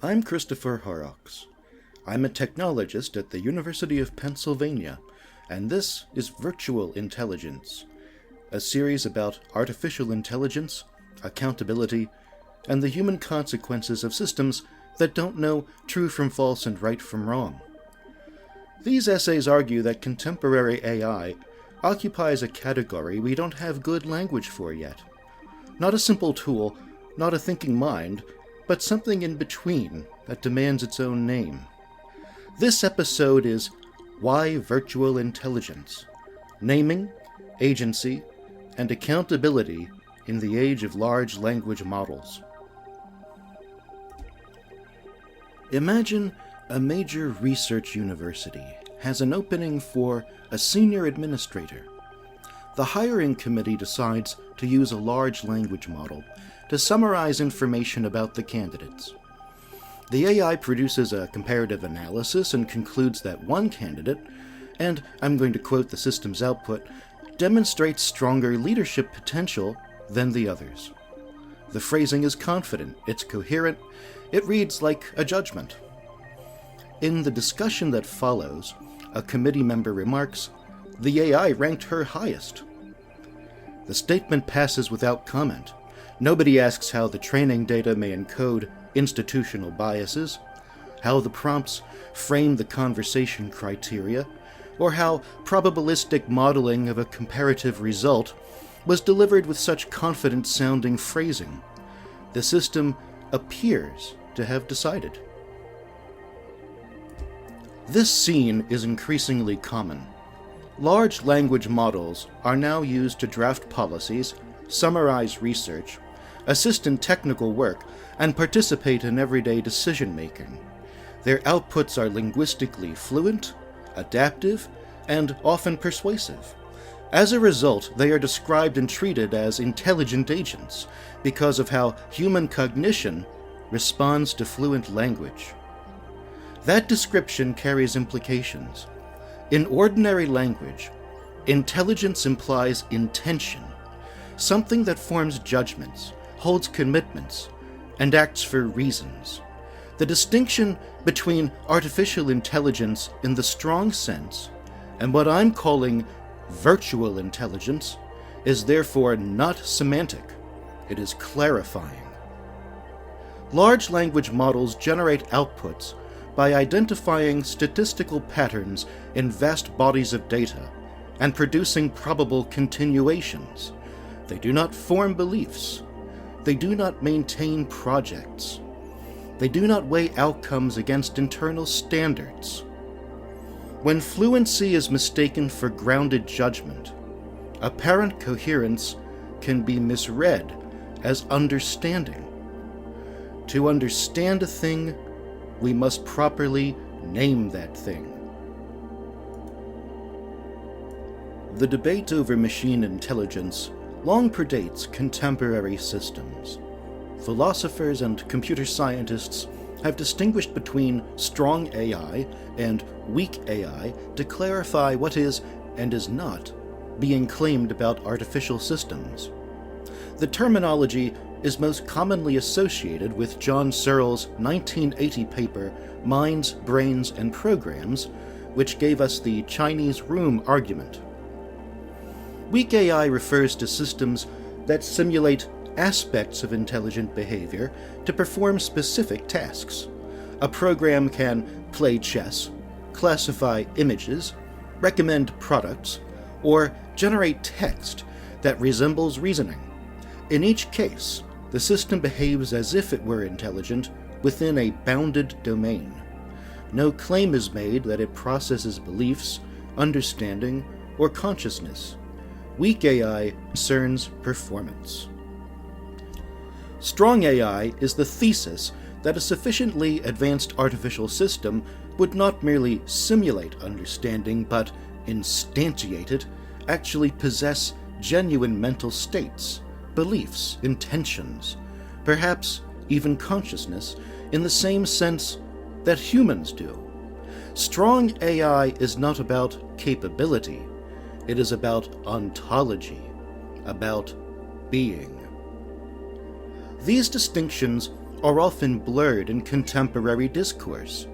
I'm Christopher Horrocks. I'm a technologist at the University of Pennsylvania, and this is Virtual Intelligence, a series about artificial intelligence, accountability, and the human consequences of systems that don't know true from false and right from wrong. These essays argue that contemporary AI occupies a category we don't have good language for yet. Not a simple tool, not a thinking mind, but something in between that demands its own name. This episode is Why Virtual Intelligence? Naming, Agency, and Accountability in the Age of Large Language Models. Imagine a major research university has an opening for a senior administrator. The hiring committee decides to use a large language model to summarize information about the candidates. The AI produces a comparative analysis and concludes that one candidate, and I'm going to quote the system's output, demonstrates stronger leadership potential than the others. The phrasing is confident, it's coherent, it reads like a judgment. In the discussion that follows, a committee member remarks, "The AI ranked her highest." The statement passes without comment. Nobody asks how the training data may encode institutional biases, how the prompts frame the conversation criteria, or how probabilistic modeling of a comparative result was delivered with such confident-sounding phrasing. The system appears to have decided. This scene is increasingly common. Large language models are now used to draft policies, summarize research, assist in technical work, and participate in everyday decision-making. Their outputs are linguistically fluent, adaptive, and often persuasive. As a result, they are described and treated as intelligent agents because of how human cognition responds to fluent language. That description carries implications. In ordinary language, intelligence implies intention, something that forms judgments, holds commitments, and acts for reasons. The distinction between artificial intelligence in the strong sense and what I'm calling virtual intelligence is therefore not semantic, it is clarifying. Large language models generate outputs by identifying statistical patterns in vast bodies of data and producing probable continuations. They do not form beliefs. They do not maintain projects. They do not weigh outcomes against internal standards. When fluency is mistaken for grounded judgment, apparent coherence can be misread as understanding. To understand a thing, we must properly name that thing. The debate over machine intelligence long predates contemporary systems. Philosophers and computer scientists have distinguished between strong AI and weak AI to clarify what is and is not being claimed about artificial systems. The terminology is most commonly associated with John Searle's 1980 paper, Minds, Brains, and Programs, which gave us the Chinese room argument. Weak AI refers to systems that simulate aspects of intelligent behavior to perform specific tasks. A program can play chess, classify images, recommend products, or generate text that resembles reasoning. In each case, the system behaves as if it were intelligent within a bounded domain. No claim is made that it processes beliefs, understanding, or consciousness. Weak AI concerns performance. Strong AI is the thesis that a sufficiently advanced artificial system would not merely simulate understanding, but instantiate it, actually possess genuine mental states, beliefs, intentions, perhaps even consciousness, in the same sense that humans do. Strong AI is not about capability, it is about ontology, about being. These distinctions are often blurred in contemporary discourse.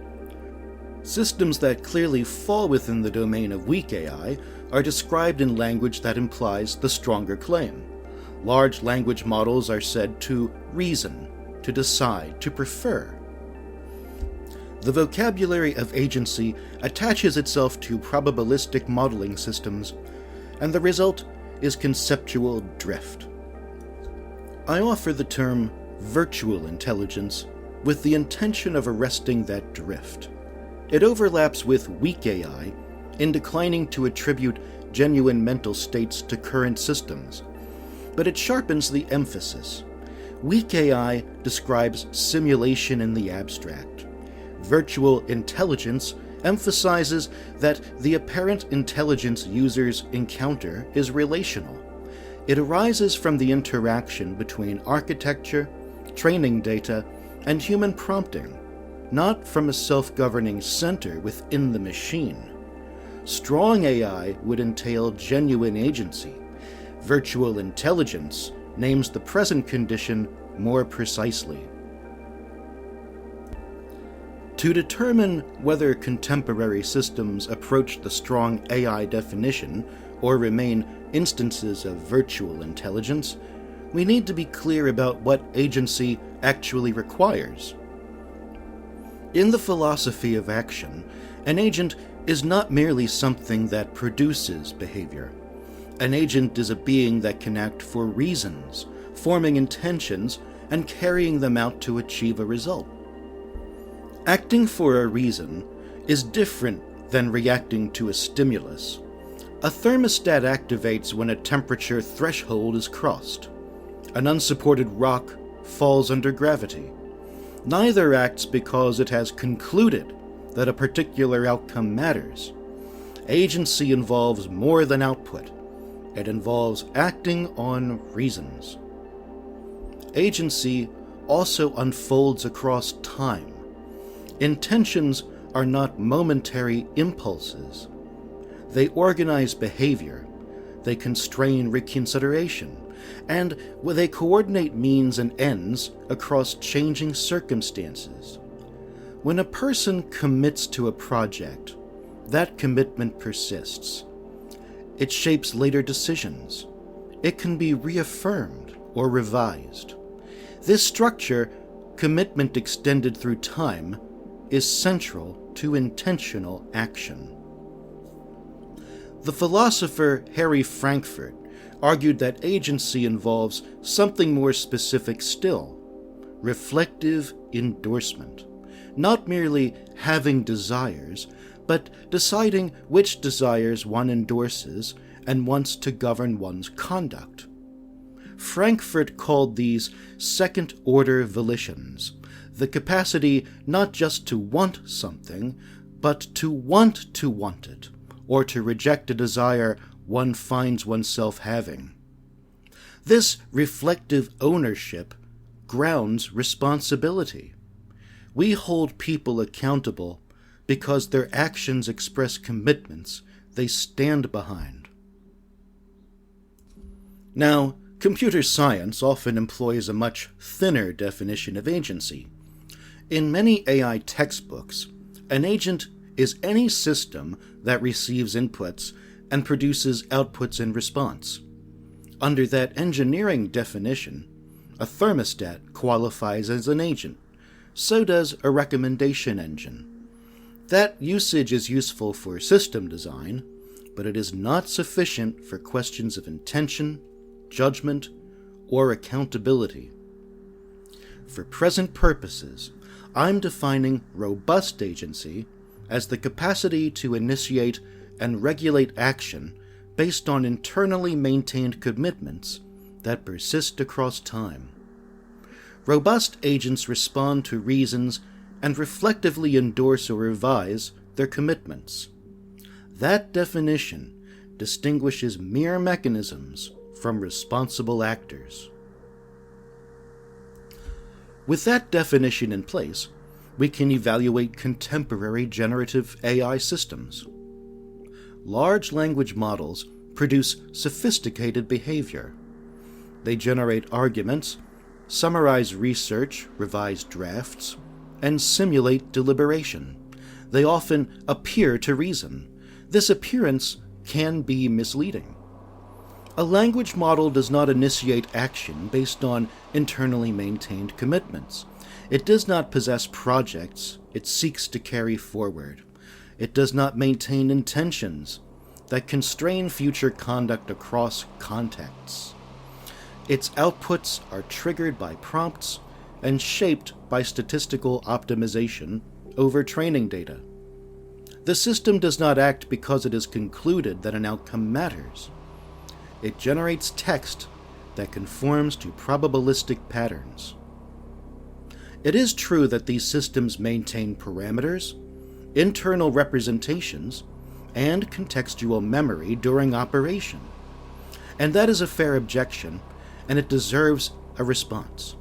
Systems that clearly fall within the domain of weak AI are described in language that implies the stronger claim. Large language models are said to reason, to decide, to prefer. The vocabulary of agency attaches itself to probabilistic modeling systems, and the result is conceptual drift. I offer the term virtual intelligence with the intention of arresting that drift. It overlaps with weak AI in declining to attribute genuine mental states to current systems, but it sharpens the emphasis. Weak AI describes simulation in the abstract. Virtual intelligence emphasizes that the apparent intelligence users encounter is relational. It arises from the interaction between architecture, training data, and human prompting, not from a self-governing center within the machine. Strong AI would entail genuine agency. Virtual intelligence names the present condition more precisely. To determine whether contemporary systems approach the strong AI definition or remain instances of virtual intelligence, we need to be clear about what agency actually requires. In the philosophy of action, an agent is not merely something that produces behavior. An agent is a being that can act for reasons, forming intentions, and carrying them out to achieve a result. Acting for a reason is different than reacting to a stimulus. A thermostat activates when a temperature threshold is crossed. An unsupported rock falls under gravity. Neither acts because it has concluded that a particular outcome matters. Agency involves more than output. It involves acting on reasons. Agency also unfolds across time. Intentions are not momentary impulses. They organize behavior, they constrain reconsideration, and they coordinate means and ends across changing circumstances. When a person commits to a project, that commitment persists. It shapes later decisions. It can be reaffirmed or revised. This structure, commitment extended through time, is central to intentional action. The philosopher Harry Frankfurt argued that agency involves something more specific still: reflective endorsement. Not merely having desires, but deciding which desires one endorses and wants to govern one's conduct. Frankfurt called these second-order volitions, the capacity not just to want something, but to want it, or to reject a desire one finds oneself having. This reflective ownership grounds responsibility. We hold people accountable because their actions express commitments they stand behind. Now, computer science often employs a much thinner definition of agency. In many AI textbooks, an agent is any system that receives inputs and produces outputs in response. Under that engineering definition, a thermostat qualifies as an agent. So does a recommendation engine. That usage is useful for system design, but it is not sufficient for questions of intention, judgment, or accountability. For present purposes, I'm defining robust agency as the capacity to initiate and regulate action based on internally maintained commitments that persist across time. Robust agents respond to reasons and reflectively endorse or revise their commitments. That definition distinguishes mere mechanisms from responsible actors. With that definition in place, we can evaluate contemporary generative AI systems. Large language models produce sophisticated behavior. They generate arguments, summarize research, revise drafts, and simulate deliberation. They often appear to reason. This appearance can be misleading. A language model does not initiate action based on internally maintained commitments. It does not possess projects it seeks to carry forward. It does not maintain intentions that constrain future conduct across contexts. Its outputs are triggered by prompts and shaped by statistical optimization over training data. The system does not act because it is concluded that an outcome matters. It generates text that conforms to probabilistic patterns. It is true that these systems maintain parameters, internal representations, and contextual memory during operation. And that is a fair objection, and it deserves a response.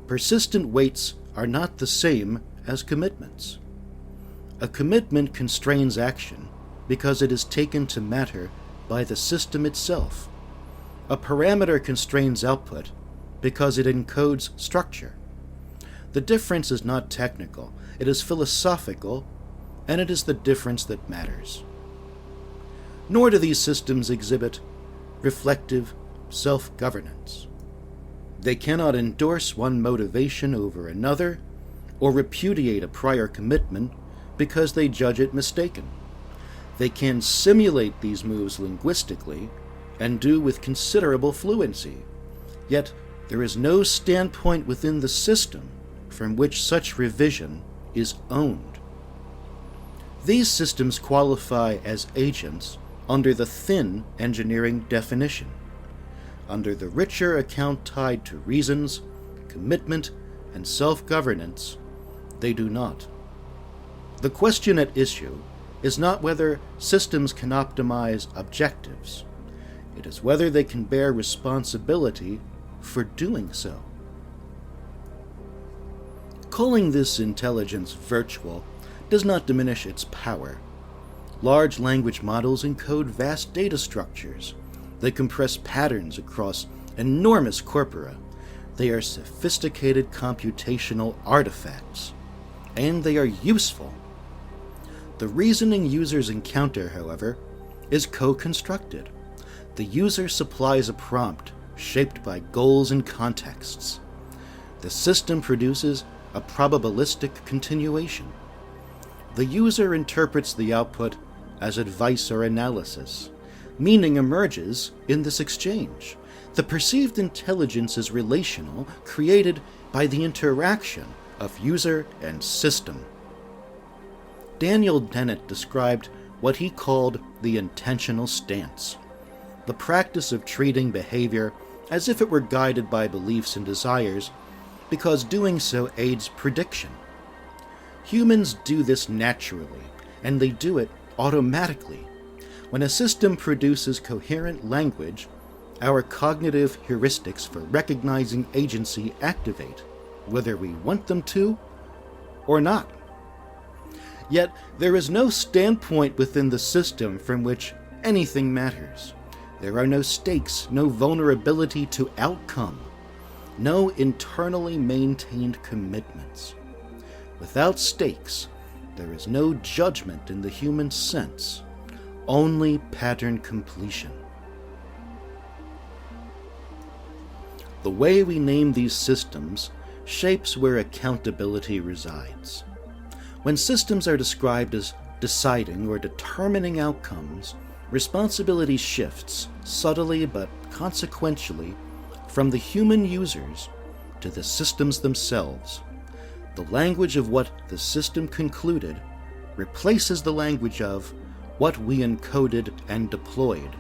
Persistent weights are not the same as commitments. A commitment constrains action because it is taken to matter by the system itself. A parameter constrains output because it encodes structure. The difference is not technical, it is philosophical, and it is the difference that matters. Nor do these systems exhibit reflective self-governance. They cannot endorse one motivation over another or repudiate a prior commitment because they judge it mistaken. They can simulate these moves linguistically and do with considerable fluency. Yet there is no standpoint within the system from which such revision is owned. These systems qualify as agents under the thin engineering definition. Under the richer account tied to reasons, commitment, and self-governance, they do not. The question at issue is not whether systems can optimize objectives. It is whether they can bear responsibility for doing so. Calling this intelligence virtual does not diminish its power. Large language models encode vast data structures. They compress patterns across enormous corpora. They are sophisticated computational artifacts, and they are useful. The reasoning users encounter, however, is co-constructed. The user supplies a prompt shaped by goals and contexts. The system produces a probabilistic continuation. The user interprets the output as advice or analysis. Meaning emerges in this exchange. The perceived intelligence is relational, created by the interaction of user and system. Daniel Dennett described what he called the intentional stance, the practice of treating behavior as if it were guided by beliefs and desires, because doing so aids prediction. Humans do this naturally, and they do it automatically. When a system produces coherent language, our cognitive heuristics for recognizing agency activate, whether we want them to or not. Yet, there is no standpoint within the system from which anything matters. There are no stakes, no vulnerability to outcome, no internally maintained commitments. Without stakes, there is no judgment in the human sense, only pattern completion. The way we name these systems shapes where accountability resides. When systems are described as deciding or determining outcomes, responsibility shifts subtly but consequentially from the human users to the systems themselves. The language of what the system concluded replaces the language of what we encoded and deployed.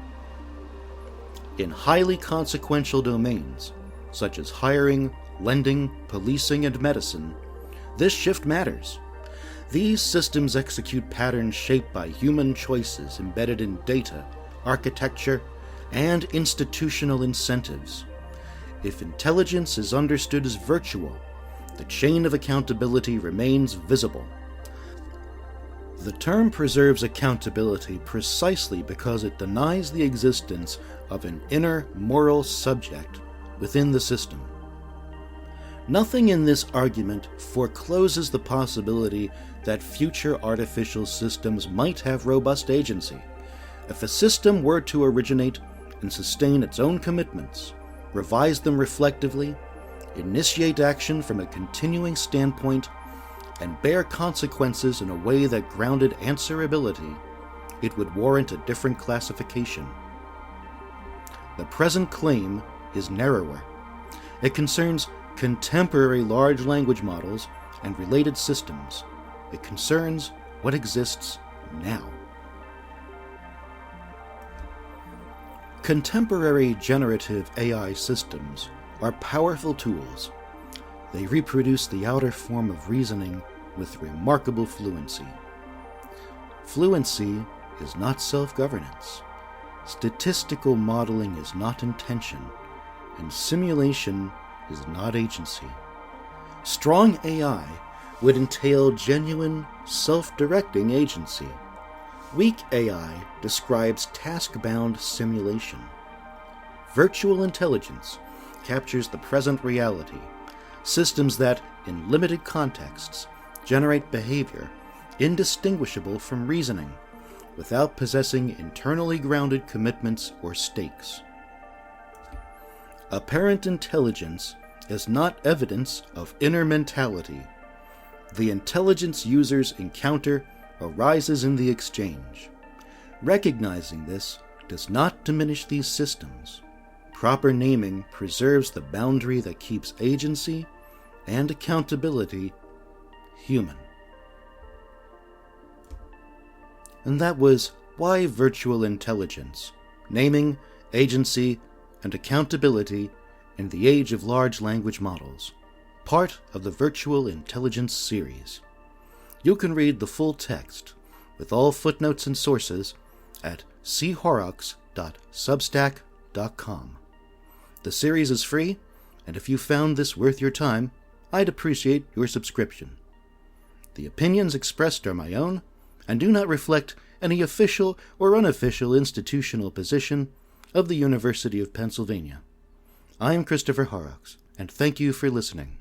In highly consequential domains, such as hiring, lending, policing, and medicine, this shift matters. These systems execute patterns shaped by human choices embedded in data, architecture, and institutional incentives. If intelligence is understood as virtual, the chain of accountability remains visible. The term preserves accountability precisely because it denies the existence of an inner moral subject within the system. Nothing in this argument forecloses the possibility that future artificial systems might have robust agency. If a system were to originate and sustain its own commitments, revise them reflectively, initiate action from a continuing standpoint, and bear consequences in a way that grounded answerability, it would warrant a different classification. The present claim is narrower. It concerns contemporary large language models and related systems. It concerns what exists now. Contemporary generative AI systems are powerful tools. They reproduce the outer form of reasoning with remarkable fluency. Fluency is not self-governance. Statistical modeling is not intention, and simulation is not agency. Strong AI would entail genuine, self-directing agency. Weak AI describes task-bound simulation. Virtual intelligence captures the present reality, systems that, in limited contexts, generate behavior indistinguishable from reasoning, without possessing internally grounded commitments or stakes. Apparent intelligence is not evidence of inner mentality. The intelligence users encounter arises in the exchange. Recognizing this does not diminish these systems. Proper naming preserves the boundary that keeps agency and accountability human. And that was Why Virtual Intelligence, Naming, Agency, and Accountability in the Age of Large Language Models, part of the Virtual Intelligence series. You can read the full text, with all footnotes and sources, at chorrocks.substack.com. The series is free, and if you found this worth your time, I'd appreciate your subscription. The opinions expressed are my own, and do not reflect any official or unofficial institutional position of the University of Pennsylvania. I am Christopher Horrocks, and thank you for listening.